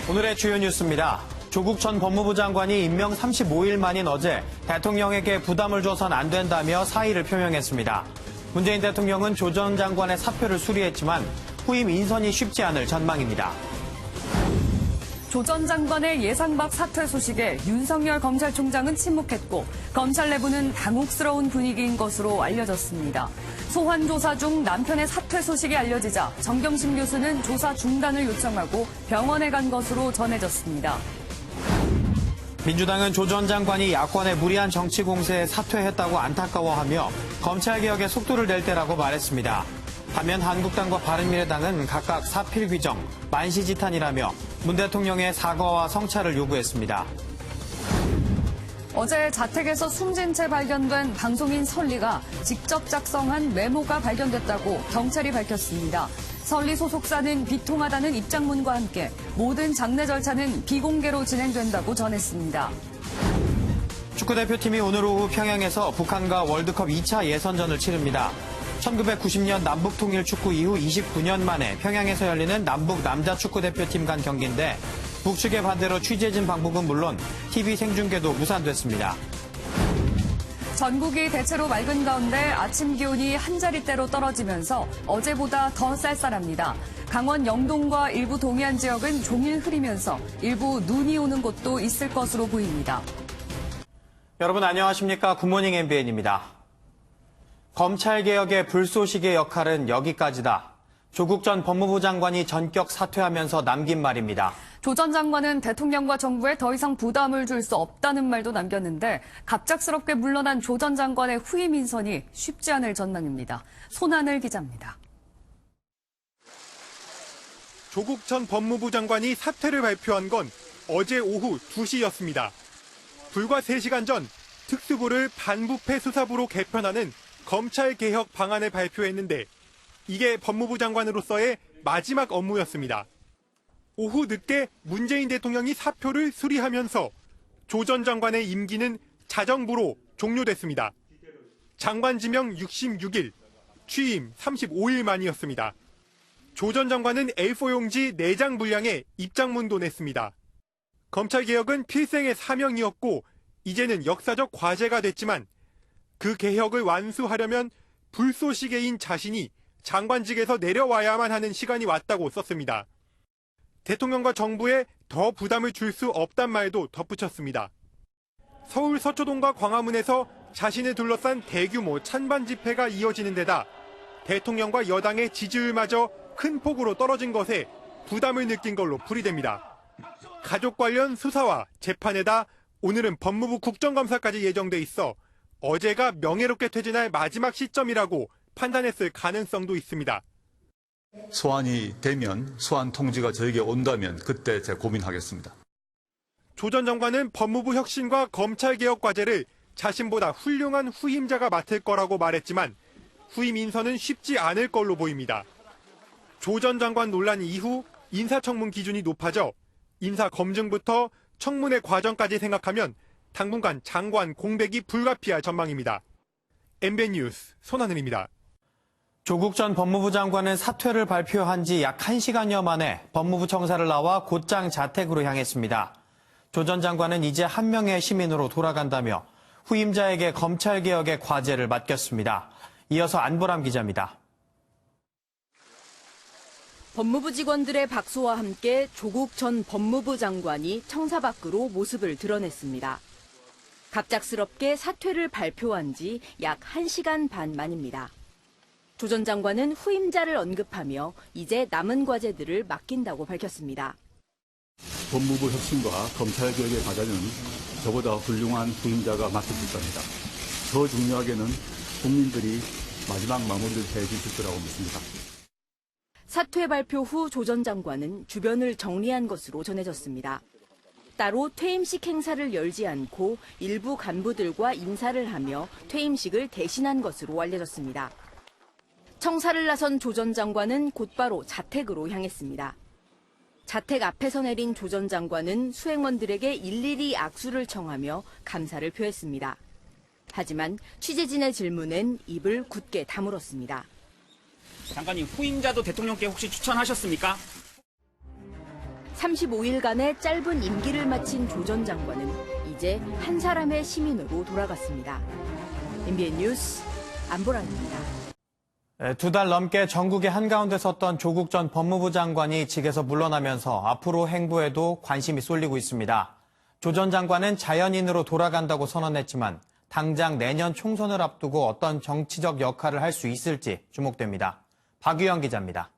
오늘의 주요 뉴스입니다. 조국 전 법무부 장관이 임명 35일 만인 어제 대통령에게 부담을 줘선 안 된다며 사의를 표명했습니다. 문재인 대통령은 조 전 장관의 사표를 수리했지만 후임 인선이 쉽지 않을 전망입니다. 조 전 장관의 예상 밖 사퇴 소식에 윤석열 검찰총장은 침묵했고 검찰 내부는 당혹스러운 분위기인 것으로 알려졌습니다. 소환 조사 중 남편의 사퇴 소식이 알려지자 정경심 교수는 조사 중단을 요청하고 병원에 간 것으로 전해졌습니다. 민주당은 조 전 장관이 야권의 무리한 정치 공세에 사퇴했다고 안타까워하며 검찰개혁에 속도를 낼 때라고 말했습니다. 반면 한국당과 바른미래당은 각각 사필 규정, 만시지탄이라며 문 대통령의 사과와 성찰을 요구했습니다. 어제 자택에서 숨진 채 발견된 방송인 설리가 직접 작성한 메모가 발견됐다고 경찰이 밝혔습니다. 설리 소속사는 비통하다는 입장문과 함께 모든 장례 절차는 비공개로 진행된다고 전했습니다. 축구대표팀이 오늘 오후 평양에서 북한과 월드컵 2차 예선전을 치릅니다. 1990년 남북통일 축구 이후 29년 만에 평양에서 열리는 남북 남자축구대표팀 간 경기인데 북측의 반대로 취재진 방북은 물론 TV 생중계도 무산됐습니다. 전국이 대체로 맑은 가운데 아침 기온이 한 자릿대로 떨어지면서 어제보다 더 쌀쌀합니다. 강원 영동과 일부 동해안 지역은 종일 흐리면서 일부 눈이 오는 곳도 있을 것으로 보입니다. 여러분 안녕하십니까? 굿모닝 MBN입니다. 검찰개혁의 불쏘시개 역할은 여기까지다. 조국 전 법무부 장관이 전격 사퇴하면서 남긴 말입니다. 조 전 장관은 대통령과 정부에 더 이상 부담을 줄 수 없다는 말도 남겼는데 갑작스럽게 물러난 조 전 장관의 후임 인선이 쉽지 않을 전망입니다. 손하늘 기자입니다. 조국 전 법무부 장관이 사퇴를 발표한 건 어제 오후 2시였습니다. 불과 3시간 전 특수부를 반부패 수사부로 개편하는 검찰개혁 방안을 발표했는데 이게 법무부 장관으로서의 마지막 업무였습니다. 오후 늦게 문재인 대통령이 사표를 수리하면서 조 전 장관의 임기는 자정부로 종료됐습니다. 장관 지명 66일, 취임 35일 만이었습니다. 조 전 장관은 A4 용지 4장 분량의 입장문도 냈습니다. 검찰개혁은 필생의 사명이었고 이제는 역사적 과제가 됐지만 그 개혁을 완수하려면 불쏘시개인 자신이 장관직에서 내려와야만 하는 시간이 왔다고 썼습니다. 대통령과 정부에 더 부담을 줄 수 없단 말도 덧붙였습니다. 서울 서초동과 광화문에서 자신을 둘러싼 대규모 찬반 집회가 이어지는 데다 대통령과 여당의 지지율마저 큰 폭으로 떨어진 것에 부담을 느낀 걸로 풀이됩니다. 가족 관련 수사와 재판에다 오늘은 법무부 국정감사까지 예정돼 있어 어제가 명예롭게 퇴진할 마지막 시점이라고 판단했을 가능성도 있습니다. 소환이 되면, 소환 통지가 저에게 온다면 그때 제가 고민하겠습니다. 조 전 장관은 법무부 혁신과 검찰개혁 과제를 자신보다 훌륭한 후임자가 맡을 거라고 말했지만 후임 인선은 쉽지 않을 걸로 보입니다. 조 전 장관 논란 이후 인사청문 기준이 높아져 인사 검증부터 청문회 과정까지 생각하면 당분간 장관 공백이 불가피할 전망입니다. MBN 뉴스 손하늘입니다. 조국 전 법무부 장관은 사퇴를 발표한 지 약 1시간여 만에 법무부 청사를 나와 곧장 자택으로 향했습니다. 조 전 장관은 이제 한 명의 시민으로 돌아간다며 후임자에게 검찰개혁의 과제를 맡겼습니다. 이어서 안보람 기자입니다. 법무부 직원들의 박수와 함께 조국 전 법무부 장관이 청사 밖으로 모습을 드러냈습니다. 갑작스럽게 사퇴를 발표한 지 약 1시간 반 만입니다. 조 전 장관은 후임자를 언급하며 이제 남은 과제들을 맡긴다고 밝혔습니다. 법무부 혁신과 검찰개혁의 과제는 저보다 훌륭한 후임자가 맡으실 겁니다. 더 중요하게는 국민들이 마지막 마무리를 해주실 거라고 믿습니다. 사퇴 발표 후 조 전 장관은 주변을 정리한 것으로 전해졌습니다. 따로 퇴임식 행사를 열지 않고 일부 간부들과 인사를 하며 퇴임식을 대신한 것으로 알려졌습니다. 청사를 나선 조 전 장관은 곧바로 자택으로 향했습니다. 자택 앞에서 내린 조 전 장관은 수행원들에게 일일이 악수를 청하며 감사를 표했습니다. 하지만 취재진의 질문엔 입을 굳게 다물었습니다. 장관님, 후임자도 대통령께 혹시 추천하셨습니까? 35일간의 짧은 임기를 마친 조 전 장관은 이제 한 사람의 시민으로 돌아갔습니다. MBN 뉴스 안보라입니다. 2달 넘게 전국의 한가운데 섰던 조국 전 법무부 장관이 직에서 물러나면서 앞으로 행보에도 관심이 쏠리고 있습니다. 조 전 장관은 자연인으로 돌아간다고 선언했지만 당장 내년 총선을 앞두고 어떤 정치적 역할을 할 수 있을지 주목됩니다. 박유영 기자입니다.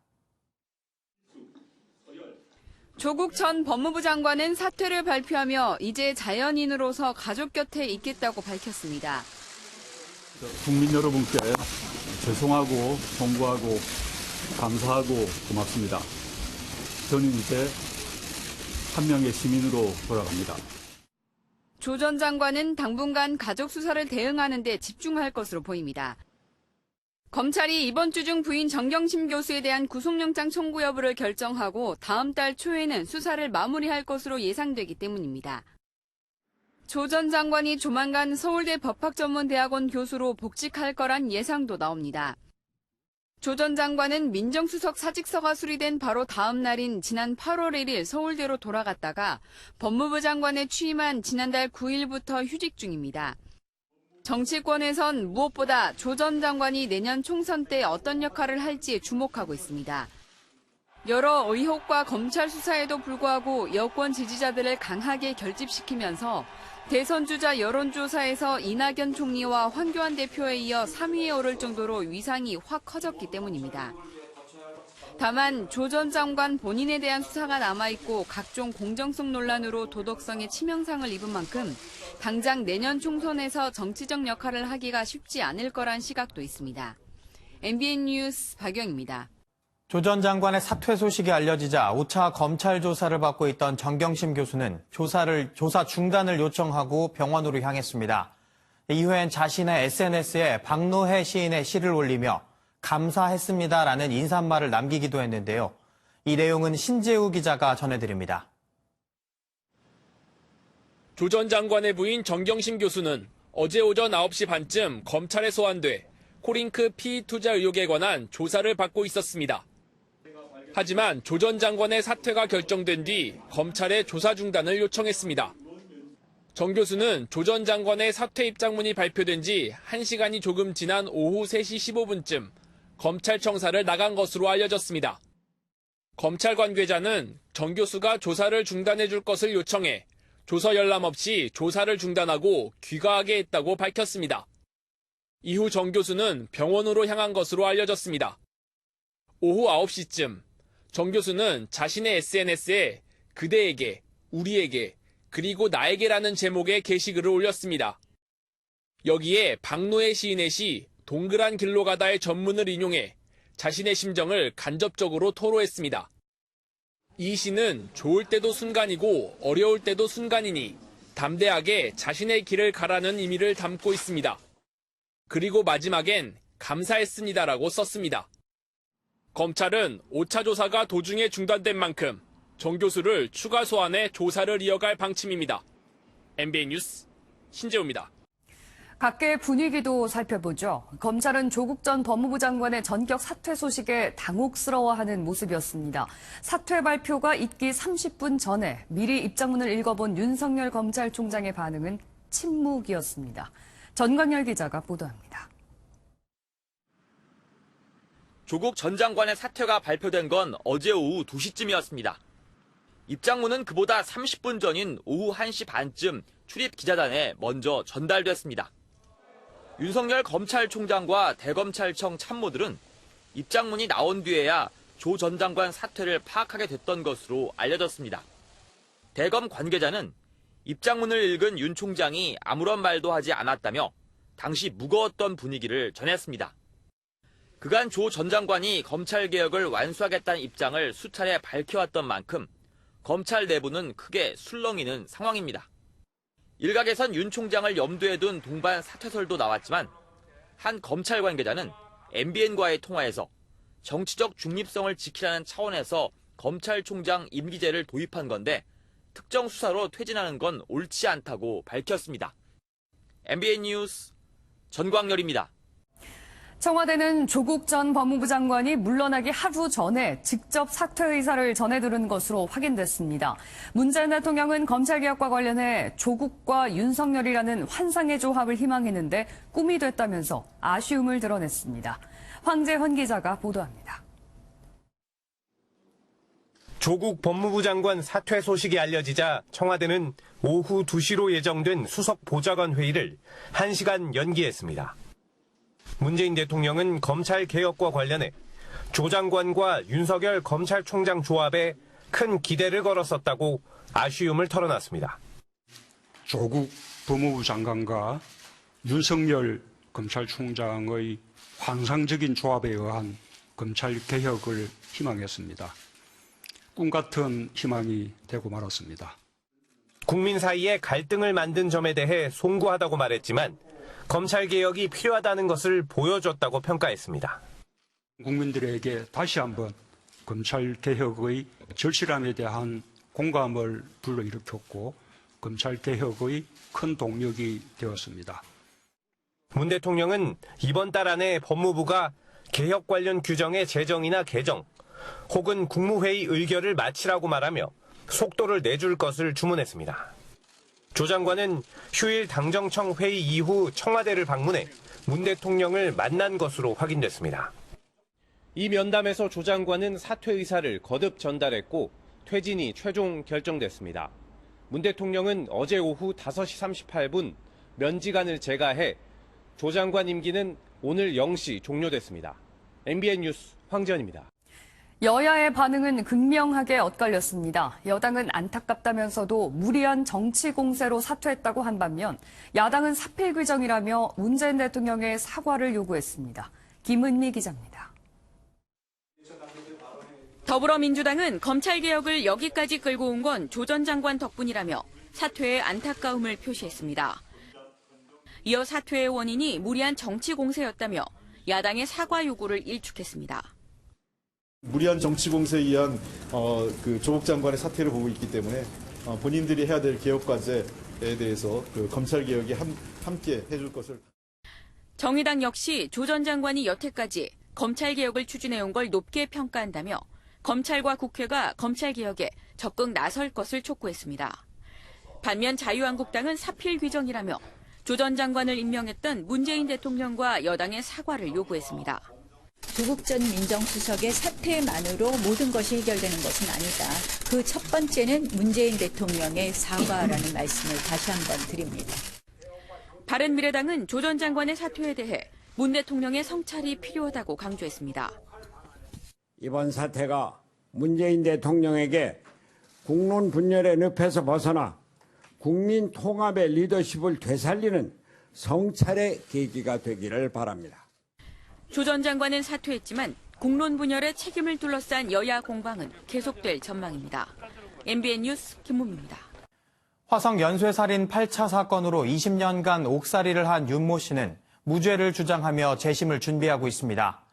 조국 전 법무부 장관은 사퇴를 발표하며 이제 자연인으로서 가족 곁에 있겠다고 밝혔습니다. 국민 여러분께 죄송하고 송구하고 감사하고 고맙습니다. 저는 이제 한 명의 시민으로 돌아갑니다. 조 전 장관은 당분간 가족 수사를 대응하는 데 집중할 것으로 보입니다. 검찰이 이번 주 중 부인 정경심 교수에 대한 구속영장 청구 여부를 결정하고 다음 달 초에는 수사를 마무리할 것으로 예상되기 때문입니다. 조 전 장관이 조만간 서울대 법학전문대학원 교수로 복직할 거란 예상도 나옵니다. 조 전 장관은 민정수석 사직서가 수리된 바로 다음 날인 지난 8월 1일 서울대로 돌아갔다가 법무부 장관에 취임한 지난달 9일부터 휴직 중입니다. 정치권에선 무엇보다 조 전 장관이 내년 총선 때 어떤 역할을 할지에 주목하고 있습니다. 여러 의혹과 검찰 수사에도 불구하고 여권 지지자들을 강하게 결집시키면서 대선 주자 여론조사에서 이낙연 총리와 황교안 대표에 이어 3위에 오를 정도로 위상이 확 커졌기 때문입니다. 다만 조 전 장관 본인에 대한 수사가 남아있고 각종 공정성 논란으로 도덕성에 치명상을 입은 만큼 당장 내년 총선에서 정치적 역할을 하기가 쉽지 않을 거란 시각도 있습니다. MBN 뉴스 박영입니다. 조 전 장관의 사퇴 소식이 알려지자 5차 검찰 조사를 받고 있던 정경심 교수는 조사 중단을 요청하고 병원으로 향했습니다. 이후엔 자신의 SNS에 박노해 시인의 시를 올리며 감사했습니다라는 인사말을 남기기도 했는데요. 이 내용은 신재우 기자가 전해드립니다. 조 전 장관의 부인 정경심 교수는 어제 오전 9시 반쯤 검찰에 소환돼 코링크 피의 투자 의혹에 관한 조사를 받고 있었습니다. 하지만 조 전 장관의 사퇴가 결정된 뒤 검찰에 조사 중단을 요청했습니다. 정 교수는 조 전 장관의 사퇴 입장문이 발표된 지 1시간이 조금 지난 오후 3시 15분쯤 검찰청사를 나간 것으로 알려졌습니다. 검찰 관계자는 정 교수가 조사를 중단해 줄 것을 요청해 조서 열람 없이 조사를 중단하고 귀가하게 했다고 밝혔습니다. 이후 정 교수는 병원으로 향한 것으로 알려졌습니다. 오후 9시쯤 정 교수는 자신의 SNS에 그대에게, 우리에게, 그리고 나에게라는 제목의 게시글을 올렸습니다. 여기에 박노해 시인의 시 동그란 길로 가다의 전문을 인용해 자신의 심정을 간접적으로 토로했습니다. 이 시는 좋을 때도 순간이고 어려울 때도 순간이니 담대하게 자신의 길을 가라는 의미를 담고 있습니다. 그리고 마지막엔 감사했습니다라고 썼습니다. 검찰은 5차 조사가 도중에 중단된 만큼 정 교수를 추가 소환해 조사를 이어갈 방침입니다. MBN 뉴스 신재우입니다. 각계의 분위기도 살펴보죠. 검찰은 조국 전 법무부 장관의 전격 사퇴 소식에 당혹스러워하는 모습이었습니다. 사퇴 발표가 있기 30분 전에 미리 입장문을 읽어본 윤석열 검찰총장의 반응은 침묵이었습니다. 전광열 기자가 보도합니다. 조국 전 장관의 사퇴가 발표된 건 어제 오후 2시쯤이었습니다. 입장문은 그보다 30분 전인 오후 1시 반쯤 출입 기자단에 먼저 전달됐습니다. 윤석열 검찰총장과 대검찰청 참모들은 입장문이 나온 뒤에야 조 전 장관 사퇴를 파악하게 됐던 것으로 알려졌습니다. 대검 관계자는 입장문을 읽은 윤 총장이 아무런 말도 하지 않았다며 당시 무거웠던 분위기를 전했습니다. 그간 조 전 장관이 검찰개혁을 완수하겠다는 입장을 수차례 밝혀왔던 만큼 검찰 내부는 크게 술렁이는 상황입니다. 일각에선 윤 총장을 염두에 둔 동반 사퇴설도 나왔지만 한 검찰 관계자는 MBN과의 통화에서 정치적 중립성을 지키라는 차원에서 검찰총장 임기제를 도입한 건데 특정 수사로 퇴진하는 건 옳지 않다고 밝혔습니다. MBN 뉴스 전광열입니다. 청와대는 조국 전 법무부 장관이 물러나기 하루 전에 직접 사퇴 의사를 전해들은 것으로 확인됐습니다. 문재인 대통령은 검찰개혁과 관련해 조국과 윤석열이라는 환상의 조합을 희망했는데 꿈이 됐다면서 아쉬움을 드러냈습니다. 황재헌 기자가 보도합니다. 조국 법무부 장관 사퇴 소식이 알려지자 청와대는 오후 2시로 예정된 수석 보좌관 회의를 1시간 연기했습니다. 문재인 대통령은 검찰 개혁과 관련해 조 장관과 윤석열 검찰총장 조합에 큰 기대를 걸었었다고 아쉬움을 털어놨습니다. 조국 법무부 장관과 윤석열 검찰총장의 환상적인 조합에 의한 검찰 개혁을 희망했습니다. 꿈같은 희망이 되고 말았습니다. 국민 사이에 갈등을 만든 점에 대해 송구하다고 말했지만 검찰개혁이 필요하다는 것을 보여줬다고 평가했습니다. 국민들에게 다시 한번 검찰개혁의 절실함에 대한 공감을 불러일으켰고 검찰개혁의 큰 동력이 되었습니다. 문 대통령은 이번 달 안에 법무부가 개혁 관련 규정의 제정이나 개정 혹은 국무회의 의결을 마치라고 말하며 속도를 내줄 것을 주문했습니다. 조 장관은 휴일 당정청 회의 이후 청와대를 방문해 문 대통령을 만난 것으로 확인됐습니다. 이 면담에서 조 장관은 사퇴 의사를 거듭 전달했고 퇴진이 최종 결정됐습니다. 문 대통령은 어제 오후 5시 38분 면직안을 제거해 조 장관 임기는 오늘 0시 종료됐습니다. MBN 뉴스 황재헌입니다. 여야의 반응은 극명하게 엇갈렸습니다. 여당은 안타깝다면서도 무리한 정치 공세로 사퇴했다고 한 반면 야당은 사필 규정이라며 문재인 대통령의 사과를 요구했습니다. 김은미 기자입니다. 더불어민주당은 검찰개혁을 여기까지 끌고 온 건 조 전 장관 덕분이라며 사퇴에 안타까움을 표시했습니다. 이어 사퇴의 원인이 무리한 정치 공세였다며 야당의 사과 요구를 일축했습니다. 무리한 정치 공세에 의한 조국 장관의 사퇴를 보고 있기 때문에 본인들이 해야 될 개혁 과제에 대해서 검찰 개혁이 함께 해줄 것을. 정의당 역시 조 전 장관이 여태까지 검찰 개혁을 추진해온 걸 높게 평가한다며 검찰과 국회가 검찰 개혁에 적극 나설 것을 촉구했습니다. 반면 자유한국당은 사필 규정이라며 조 전 장관을 임명했던 문재인 대통령과 여당의 사과를 요구했습니다. 조국 전 민정수석의 사퇴만으로 모든 것이 해결되는 것은 아니다. 그 첫 번째는 문재인 대통령의 사과라는 말씀을 다시 한번 드립니다. 바른미래당은 조 전 장관의 사퇴에 대해 문 대통령의 성찰이 필요하다고 강조했습니다. 이번 사태가 문재인 대통령에게 국론 분열의 늪에서 벗어나 국민 통합의 리더십을 되살리는 성찰의 계기가 되기를 바랍니다. 조 전 장관은 사퇴했지만 국론 분열의 책임을 둘러싼 여야 공방은 계속될 전망입니다. MBN 뉴스 김문미입니다. 화성 연쇄살인 8차 사건으로 20년간 옥살이를 한 윤모 씨는 무죄를 주장하며 재심을 준비하고 있습니다.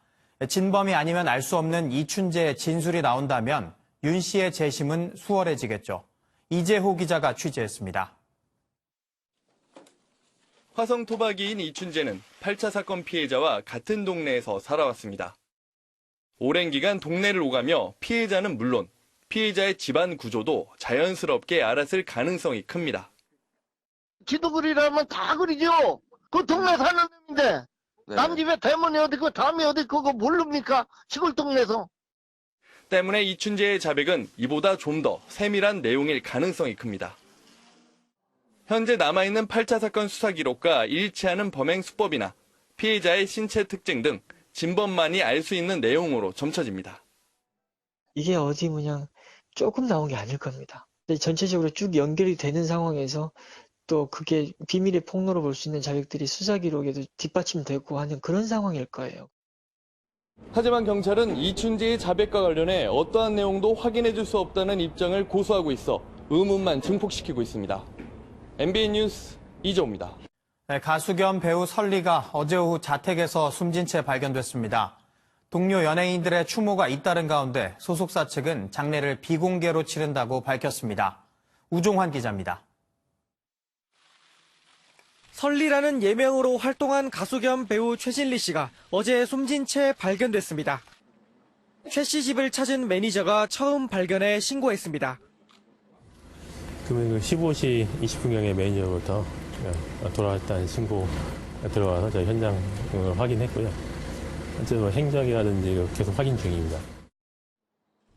진범이 아니면 알 수 없는 이춘재의 진술이 나온다면 윤 씨의 재심은 수월해지겠죠. 이재호 기자가 취재했습니다. 화성 토박이인 이춘재는 8차 사건 피해자와 같은 동네에서 살아왔습니다. 오랜 기간 동네를 오가며 피해자는 물론 피해자의 집안 구조도 자연스럽게 알았을 가능성이 큽니다. 지도 그리라면 다 그리죠. 그 동네 사는 놈인데 남 집에 대문이 어디 그 담이 어디 그거 모릅니까? 시골 동네에서. 때문에 이춘재의 자백은 이보다 좀 더 세밀한 내용일 가능성이 큽니다. 현재 남아있는 8차 사건 수사 기록과 일치하는 범행 수법이나 피해자의 신체 특징 등 진범만이 알 수 있는 내용으로 점쳐집니다. 이게 어디 그냥 조금 나온 게 아닐 겁니다. 전체적으로 쭉 연결이 되는 상황에서 또 그게 비밀의 폭로로 볼 수 있는 자백들이 수사 기록에도 뒷받침되고 하는 그런 상황일 거예요. 하지만 경찰은 이춘재의 자백과 관련해 어떠한 내용도 확인해줄 수 없다는 입장을 고수하고 있어 의문만 증폭시키고 있습니다. MBN 뉴스 이정우입니다. 네, 가수 겸 배우 설리가 어제 오후 자택에서 숨진 채 발견됐습니다. 동료 연예인들의 추모가 잇따른 가운데 소속사 측은 장례를 비공개로 치른다고 밝혔습니다. 우종환 기자입니다. 설리라는 예명으로 활동한 가수 겸 배우 최진리 씨가 어제 숨진 채 발견됐습니다. 최 씨 집을 찾은 매니저가 처음 발견해 신고했습니다. 그러면 15시 20분경에 매니저부터 돌아왔다는 신고 들어와서 저희 현장을 확인했고요. 현재 행적이라든지 계속 확인 중입니다.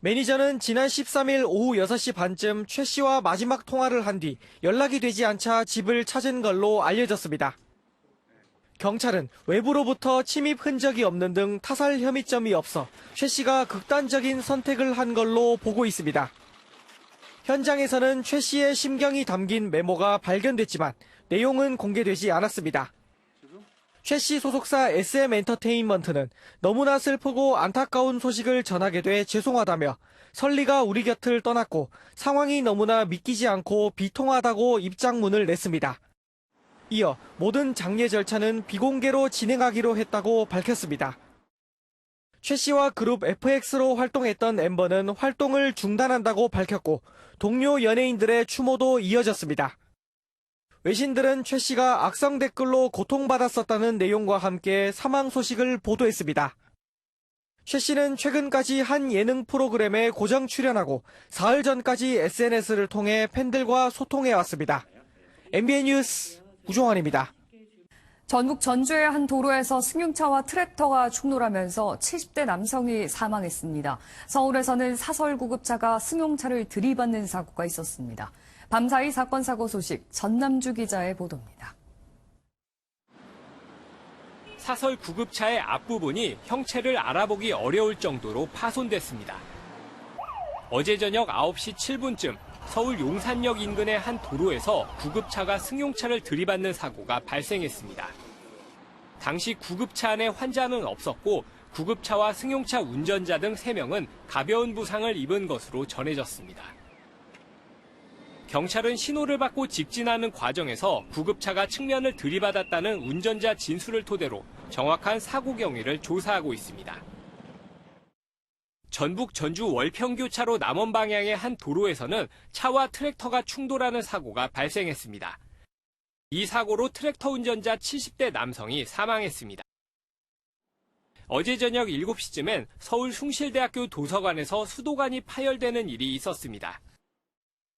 매니저는 지난 13일 오후 6시 반쯤 최 씨와 마지막 통화를 한 뒤 연락이 되지 않자 집을 찾은 걸로 알려졌습니다. 경찰은 외부로부터 침입 흔적이 없는 등 타살 혐의점이 없어 최 씨가 극단적인 선택을 한 걸로 보고 있습니다. 현장에서는 최 씨의 심경이 담긴 메모가 발견됐지만 내용은 공개되지 않았습니다. 최 씨 소속사 SM엔터테인먼트는 너무나 슬프고 안타까운 소식을 전하게 돼 죄송하다며 설리가 우리 곁을 떠났고 상황이 너무나 믿기지 않고 비통하다고 입장문을 냈습니다. 이어 모든 장례 절차는 비공개로 진행하기로 했다고 밝혔습니다. 최 씨와 그룹 FX로 활동했던 엠버는 활동을 중단한다고 밝혔고 동료 연예인들의 추모도 이어졌습니다. 외신들은 최 씨가 악성 댓글로 고통받았었다는 내용과 함께 사망 소식을 보도했습니다. 최 씨는 최근까지 한 예능 프로그램에 고정 출연하고 사흘 전까지 SNS를 통해 팬들과 소통해왔습니다. MBN 뉴스 우종환입니다. 전북 전주의 한 도로에서 승용차와 트랙터가 충돌하면서 70대 남성이 사망했습니다. 서울에서는 사설 구급차가 승용차를 들이받는 사고가 있었습니다. 밤사이 사건 사고 소식 전남주 기자의 보도입니다. 사설 구급차의 앞부분이 형체를 알아보기 어려울 정도로 파손됐습니다. 어제 저녁 9시 7분쯤 서울 용산역 인근의 한 도로에서 구급차가 승용차를 들이받는 사고가 발생했습니다. 당시 구급차 안에 환자는 없었고 구급차와 승용차 운전자 등 3명은 가벼운 부상을 입은 것으로 전해졌습니다. 경찰은 신호를 받고 직진하는 과정에서 구급차가 측면을 들이받았다는 운전자 진술을 토대로 정확한 사고 경위를 조사하고 있습니다. 전북 전주 월평교차로 남원 방향의 한 도로에서는 차와 트랙터가 충돌하는 사고가 발생했습니다. 이 사고로 트랙터 운전자 70대 남성이 사망했습니다. 어제 저녁 7시쯤엔 서울 숭실대학교 도서관에서 수도관이 파열되는 일이 있었습니다.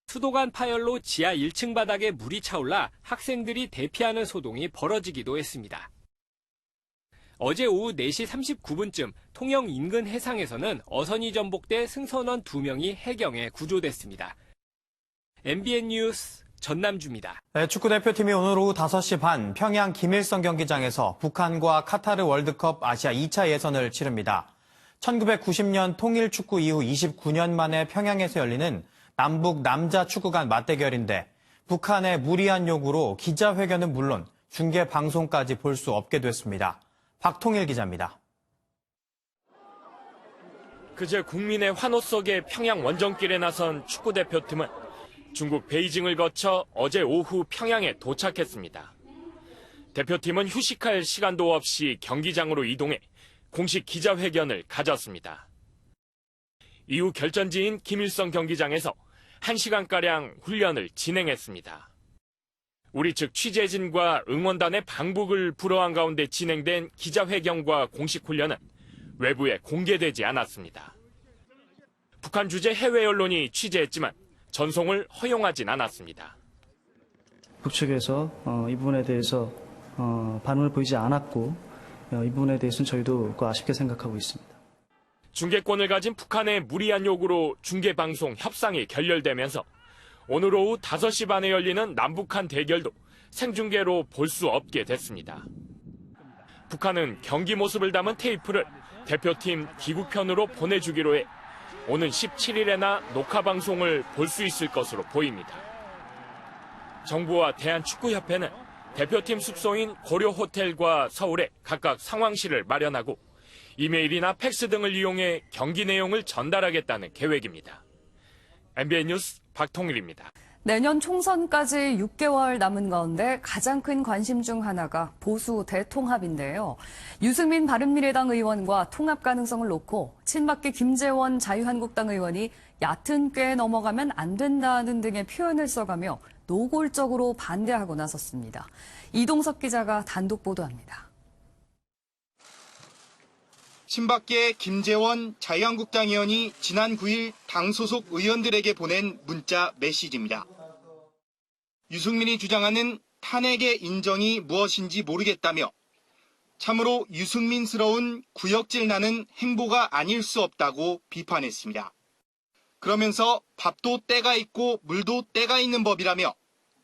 수도관 파열로 지하 1층 바닥에 물이 차올라 학생들이 대피하는 소동이 벌어지기도 했습니다. 어제 오후 4시 39분쯤 통영 인근 해상에서는 어선이 전복돼 승선원 2명이 해경에 구조됐습니다. MBN 뉴스 전남주입니다. 네, 축구대표팀이 오늘 오후 5시 반 평양 김일성 경기장에서 북한과 카타르 월드컵 아시아 2차 예선을 치릅니다. 1990년 통일축구 이후 29년 만에 평양에서 열리는 남북 남자 축구 간 맞대결인데 북한의 무리한 요구로 기자회견은 물론 중계 방송까지 볼 수 없게 됐습니다. 박통일 기자입니다. 그제 국민의 환호 속에 평양 원정길에 나선 축구대표팀은 중국 베이징을 거쳐 어제 오후 평양에 도착했습니다. 대표팀은 휴식할 시간도 없이 경기장으로 이동해 공식 기자회견을 가졌습니다. 이후 결전지인 김일성 경기장에서 1시간가량 훈련을 진행했습니다. 우리 측 취재진과 응원단의 방북을 불허한 가운데 진행된 기자회견과 공식 훈련은 외부에 공개되지 않았습니다. 북한 주재 해외 언론이 취재했지만 전송을 허용하진 않았습니다. 북측에서 이 부분에 대해서 반응을 보이지 않았고 이 부분에 대해서는 저희도 아쉽게 생각하고 있습니다. 중계권을 가진 북한의 무리한 요구로 중계방송 협상이 결렬되면서 오늘 오후 5시 반에 열리는 남북한 대결도 생중계로 볼 수 없게 됐습니다. 북한은 경기 모습을 담은 테이프를 대표팀 기국편으로 보내주기로 해 오는 17일에나 녹화방송을 볼 수 있을 것으로 보입니다. 정부와 대한축구협회는 대표팀 숙소인 고려호텔과 서울에 각각 상황실을 마련하고 이메일이나 팩스 등을 이용해 경기 내용을 전달하겠다는 계획입니다. MBN 뉴스 박통일입니다. 내년 총선까지 6개월 남은 가운데 가장 큰 관심 중 하나가 보수 대통합인데요. 유승민 바른미래당 의원과 통합 가능성을 놓고 친박계 김재원 자유한국당 의원이 얕은 꾀에 넘어가면 안 된다는 등의 표현을 써가며 노골적으로 반대하고 나섰습니다. 이동석 기자가 단독 보도합니다. 친박계 김재원 자유한국당 의원이 지난 9일 당 소속 의원들에게 보낸 문자 메시지입니다. 유승민이 주장하는 탄핵의 인정이 무엇인지 모르겠다며 참으로 유승민스러운 구역질 나는 행보가 아닐 수 없다고 비판했습니다. 그러면서 밥도 때가 있고 물도 때가 있는 법이라며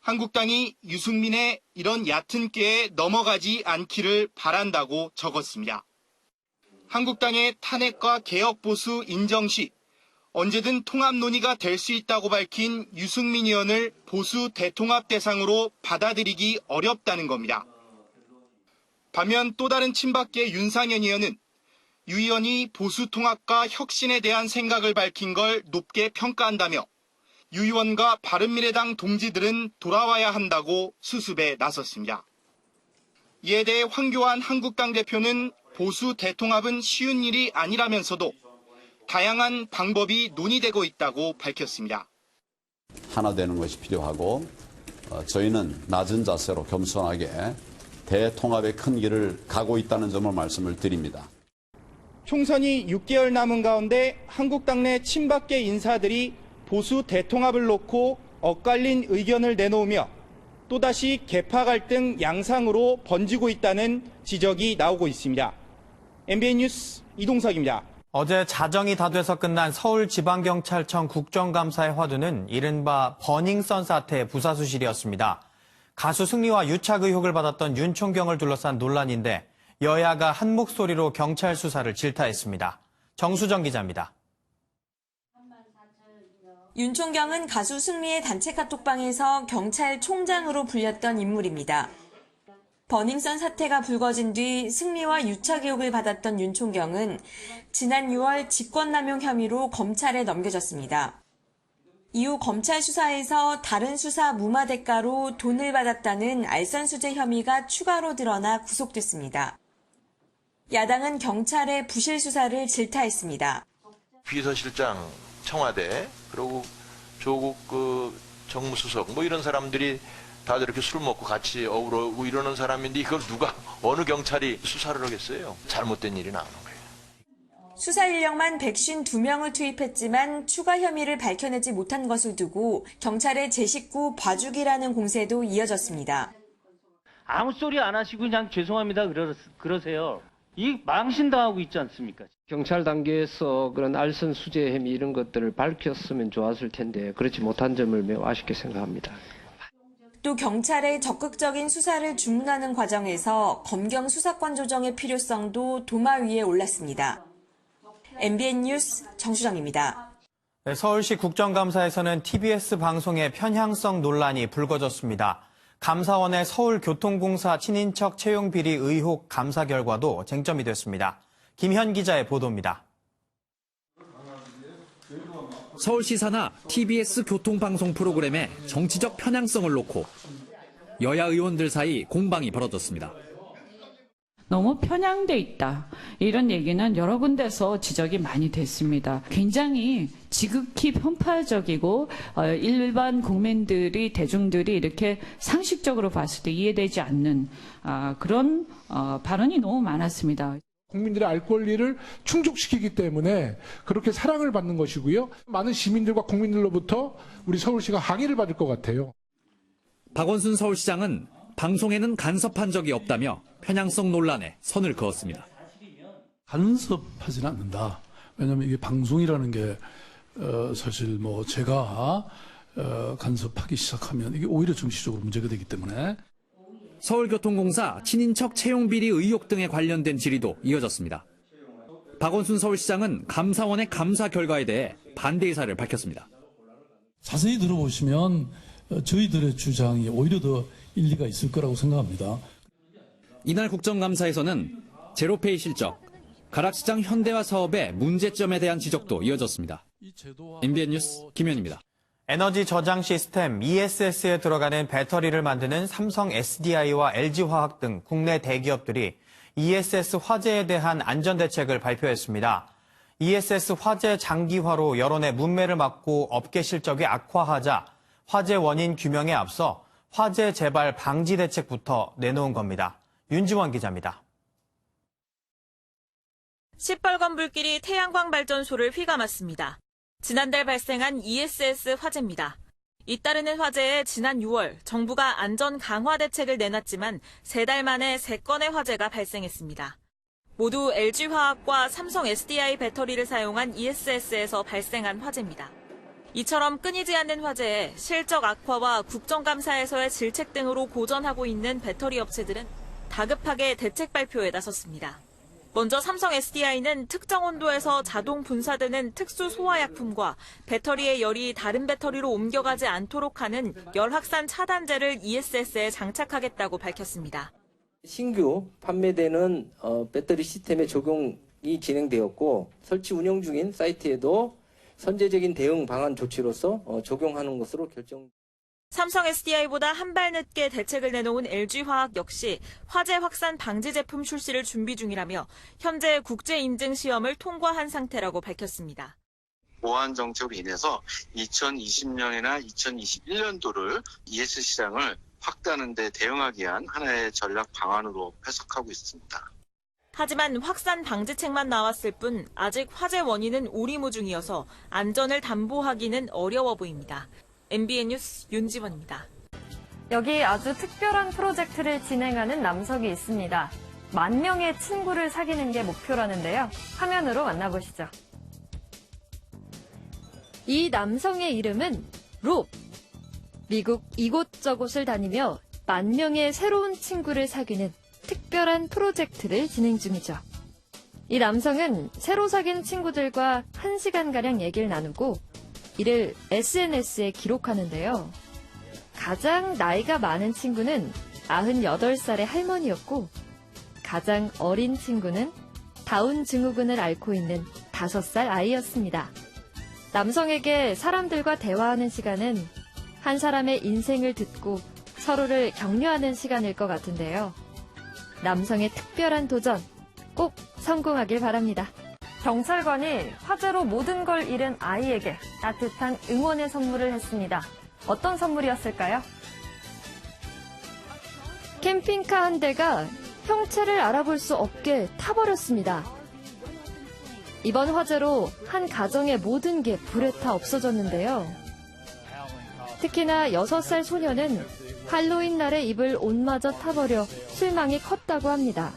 한국당이 유승민의 이런 얕은 꾀에 넘어가지 않기를 바란다고 적었습니다. 한국당의 탄핵과 개혁 보수 인정 시 언제든 통합 논의가 될 수 있다고 밝힌 유승민 의원을 보수 대통합 대상으로 받아들이기 어렵다는 겁니다. 반면 또 다른 친박계 윤상현 의원은 유 의원이 보수 통합과 혁신에 대한 생각을 밝힌 걸 높게 평가한다며 유 의원과 바른미래당 동지들은 돌아와야 한다고 수습에 나섰습니다. 이에 대해 황교안 한국당 대표는 보수 대통합은 쉬운 일이 아니라면서도 다양한 방법이 논의되고 있다고 밝혔습니다. 하나 되는 것이 필요하고 저희는 낮은 자세로 겸손하게 대통합의 큰 길을 가고 있다는 점을 말씀을 드립니다. 총선이 6개월 남은 가운데 한국당 내 친박계 인사들이 보수 대통합을 놓고 엇갈린 의견을 내놓으며 또다시 계파 갈등 양상으로 번지고 있다는 지적이 나오고 있습니다. MBN 뉴스 이동석입니다. 어제 자정이 다 돼서 끝난 서울지방경찰청 국정감사의 화두는 이른바 버닝썬 사태의 부사수실이었습니다. 가수 승리와 유착 의혹을 받았던 윤 총경을 둘러싼 논란인데 여야가 한 목소리로 경찰 수사를 질타했습니다. 정수정 기자입니다. 윤 총경은 가수 승리의 단체 카톡방에서 경찰총장으로 불렸던 인물입니다. 버닝썬 사태가 불거진 뒤 승리와 유착 의혹을 받았던 윤 총경은 지난 6월 직권남용 혐의로 검찰에 넘겨졌습니다. 이후 검찰 수사에서 다른 수사 무마 대가로 돈을 받았다는 알선수재 혐의가 추가로 드러나 구속됐습니다. 야당은 경찰의 부실 수사를 질타했습니다. 비서실장, 청와대, 그리고 조국 정무수석 이런 사람들이 다들 이렇게 술 먹고 같이 어우러고 이러는 사람인데 이걸 누가 어느 경찰이 수사를 하겠어요? 잘못된 일이 나오는 거예요. 수사 인력만 152명을 투입했지만 추가 혐의를 밝혀내지 못한 것을 두고 경찰의 제 식구 봐주기라는 공세도 이어졌습니다. 아무 소리 안 하시고 그냥 죄송합니다 그러세요. 이 망신당하고 있지 않습니까? 경찰 단계에서 그런 알선 수재 혐의 이런 것들을 밝혔으면 좋았을 텐데 그렇지 못한 점을 매우 아쉽게 생각합니다. 또 경찰의 적극적인 수사를 주문하는 과정에서 검경 수사권 조정의 필요성도 도마 위에 올랐습니다. MBN 뉴스 정수정입니다. 네, 서울시 국정감사에서는 TBS 방송의 편향성 논란이 불거졌습니다. 감사원의 서울교통공사 친인척 채용 비리 의혹 감사 결과도 쟁점이 됐습니다. 김현 기자의 보도입니다. 서울시 산하 TBS 교통방송 프로그램의 정치적 편향성을 놓고 여야 의원들 사이 공방이 벌어졌습니다. 너무 편향돼 있다. 이런 얘기는 여러 군데서 지적이 많이 됐습니다. 굉장히 지극히 편파적이고 일반 국민들이 대중들이 이렇게 상식적으로 봤을 때 이해되지 않는 그런 발언이 너무 많았습니다. 국민들의 알 권리를 충족시키기 때문에 그렇게 사랑을 받는 것이고요. 많은 시민들과 국민들로부터 우리 서울시가 항의를 받을 것 같아요. 박원순 서울시장은 방송에는 간섭한 적이 없다며 편향성 논란에 선을 그었습니다. 간섭하지는 않는다. 왜냐하면 이게 방송이라는 게 사실 제가 간섭하기 시작하면 이게 오히려 정치적으로 문제가 되기 때문에. 서울교통공사 친인척 채용비리 의혹 등에 관련된 질의도 이어졌습니다. 박원순 서울시장은 감사원의 감사 결과에 대해 반대 의사를 밝혔습니다. 자세히 들어보시면 저희들의 주장이 오히려 더 일리가 있을 거라고 생각합니다. 이날 국정감사에서는 제로페이 실적, 가락시장 현대화 사업의 문제점에 대한 지적도 이어졌습니다. MBN 뉴스 김현입니다. 에너지 저장 시스템 ESS에 들어가는 배터리를 만드는 삼성 SDI와 LG화학 등 국내 대기업들이 ESS 화재에 대한 안전대책을 발표했습니다. ESS 화재 장기화로 여론의 문매를 막고 업계 실적이 악화하자 화재 원인 규명에 앞서 화재 재발 방지 대책부터 내놓은 겁니다. 윤지원 기자입니다. 시뻘건 불길이 태양광 발전소를 휘감았습니다. 지난달 발생한 ESS 화재입니다. 잇따르는 화재에 지난 6월 정부가 안전 강화 대책을 내놨지만 3달 만에 3건의 화재가 발생했습니다. 모두 LG화학과 삼성 SDI 배터리를 사용한 ESS에서 발생한 화재입니다. 이처럼 끊이지 않는 화재에 실적 악화와 국정감사에서의 질책 등으로 고전하고 있는 배터리 업체들은 다급하게 대책 발표에 나섰습니다. 먼저 삼성 SDI는 특정 온도에서 자동 분사되는 특수 소화약품과 배터리의 열이 다른 배터리로 옮겨가지 않도록 하는 열 확산 차단제를 ESS에 장착하겠다고 밝혔습니다. 신규 판매되는 배터리 시스템의 적용이 진행되었고 설치 운영 중인 사이트에도 선제적인 대응 방안 조치로서 적용하는 것으로 결정. 삼성 SDI보다 한 발 늦게 대책을 내놓은 LG화학 역시 화재 확산 방지 제품 출시를 준비 중이라며 현재 국제 인증 시험을 통과한 상태라고 밝혔습니다. 보안 정책으로 인해서 2020년이나 2021년도를 ES 시장을 확대하는 데 대응하기 위한 하나의 전략 방안으로 해석하고 있습니다. 하지만 확산 방지책만 나왔을 뿐 아직 화재 원인은 오리무중이어서 안전을 담보하기는 어려워 보입니다. MBN 뉴스 윤지원입니다. 여기 아주 특별한 프로젝트를 진행하는 남석이 있습니다. 10,000명의 친구를 사귀는 게 목표라는데요. 화면으로 만나보시죠. 이 남성의 이름은 롭. 미국 이곳저곳을 다니며 10,000명의 새로운 친구를 사귀는 특별한 프로젝트를 진행 중이죠. 이 남성은 새로 사귄 친구들과 1시간가량 얘기를 나누고 이를 SNS에 기록하는데요. 가장 나이가 많은 친구는 98살의 할머니였고 가장 어린 친구는 다운 증후군을 앓고 있는 5살 아이였습니다. 남성에게 사람들과 대화하는 시간은 한 사람의 인생을 듣고 서로를 격려하는 시간일 것 같은데요. 남성의 특별한 도전 꼭 성공하길 바랍니다. 경찰관이 화재로 모든 걸 잃은 아이에게 따뜻한 응원의 선물을 했습니다. 어떤 선물이었을까요? 캠핑카 한 대가 형체를 알아볼 수 없게 타버렸습니다. 이번 화재로 한 가정의 모든 게 불에 타 없어졌는데요. 특히나 6살 소녀는 할로윈 날에 입을 옷마저 타버려 실망이 컸다고 합니다.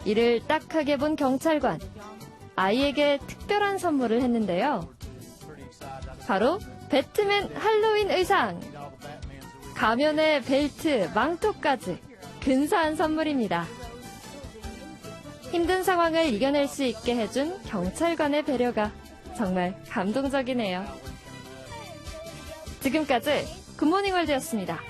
이를 딱하게 본 경찰관, 아이에게 특별한 선물을 했는데요. 바로 배트맨 할로윈 의상! 가면에 벨트, 망토까지 근사한 선물입니다. 힘든 상황을 이겨낼 수 있게 해준 경찰관의 배려가 정말 감동적이네요. 지금까지 굿모닝 월드였습니다.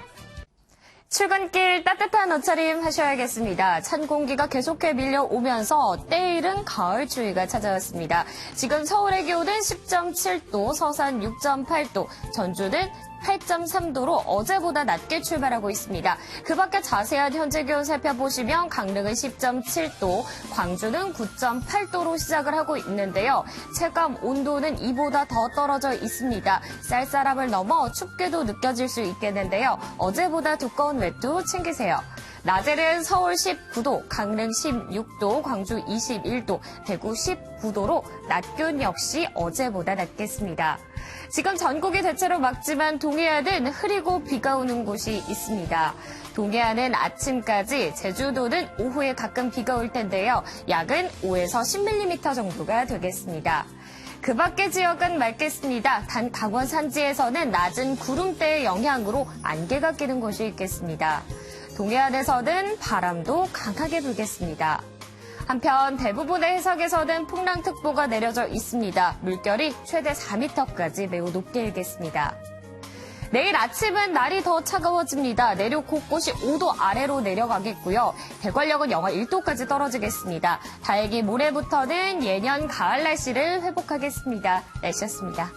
출근길 따뜻한 옷차림 하셔야겠습니다. 찬 공기가 계속해 밀려오면서 때이른 가을 추위가 찾아왔습니다. 지금 서울의 기온은 10.7도, 서산 6.8도, 전주는 8.3도로 어제보다 낮게 출발하고 있습니다. 그 밖에 자세한 현재 기온 살펴보시면 강릉은 10.7도, 광주는 9.8도로 시작을 하고 있는데요. 체감 온도는 이보다 더 떨어져 있습니다. 쌀쌀함을 넘어 춥게도 느껴질 수 있겠는데요. 어제보다 두꺼운 외투 챙기세요. 낮에는 서울 19도, 강릉 16도, 광주 21도, 대구 19도로 낮 기온 역시 어제보다 낮겠습니다. 지금 전국이 대체로 맑지만 동해안은 흐리고 비가 오는 곳이 있습니다. 동해안은 아침까지, 제주도는 오후에 가끔 비가 올 텐데요. 약은 5에서 10mm 정도가 되겠습니다. 그 밖의 지역은 맑겠습니다. 단 강원 산지에서는 낮은 구름대의 영향으로 안개가 끼는 곳이 있겠습니다. 동해안에서는 바람도 강하게 불겠습니다. 한편 대부분의 해상에서는 풍랑특보가 내려져 있습니다. 물결이 최대 4m까지 매우 높게 일겠습니다. 내일 아침은 날이 더 차가워집니다. 내륙 곳곳이 5도 아래로 내려가겠고요. 대관령은 영하 1도까지 떨어지겠습니다. 다행히 모레부터는 예년 가을 날씨를 회복하겠습니다. 날씨였습니다.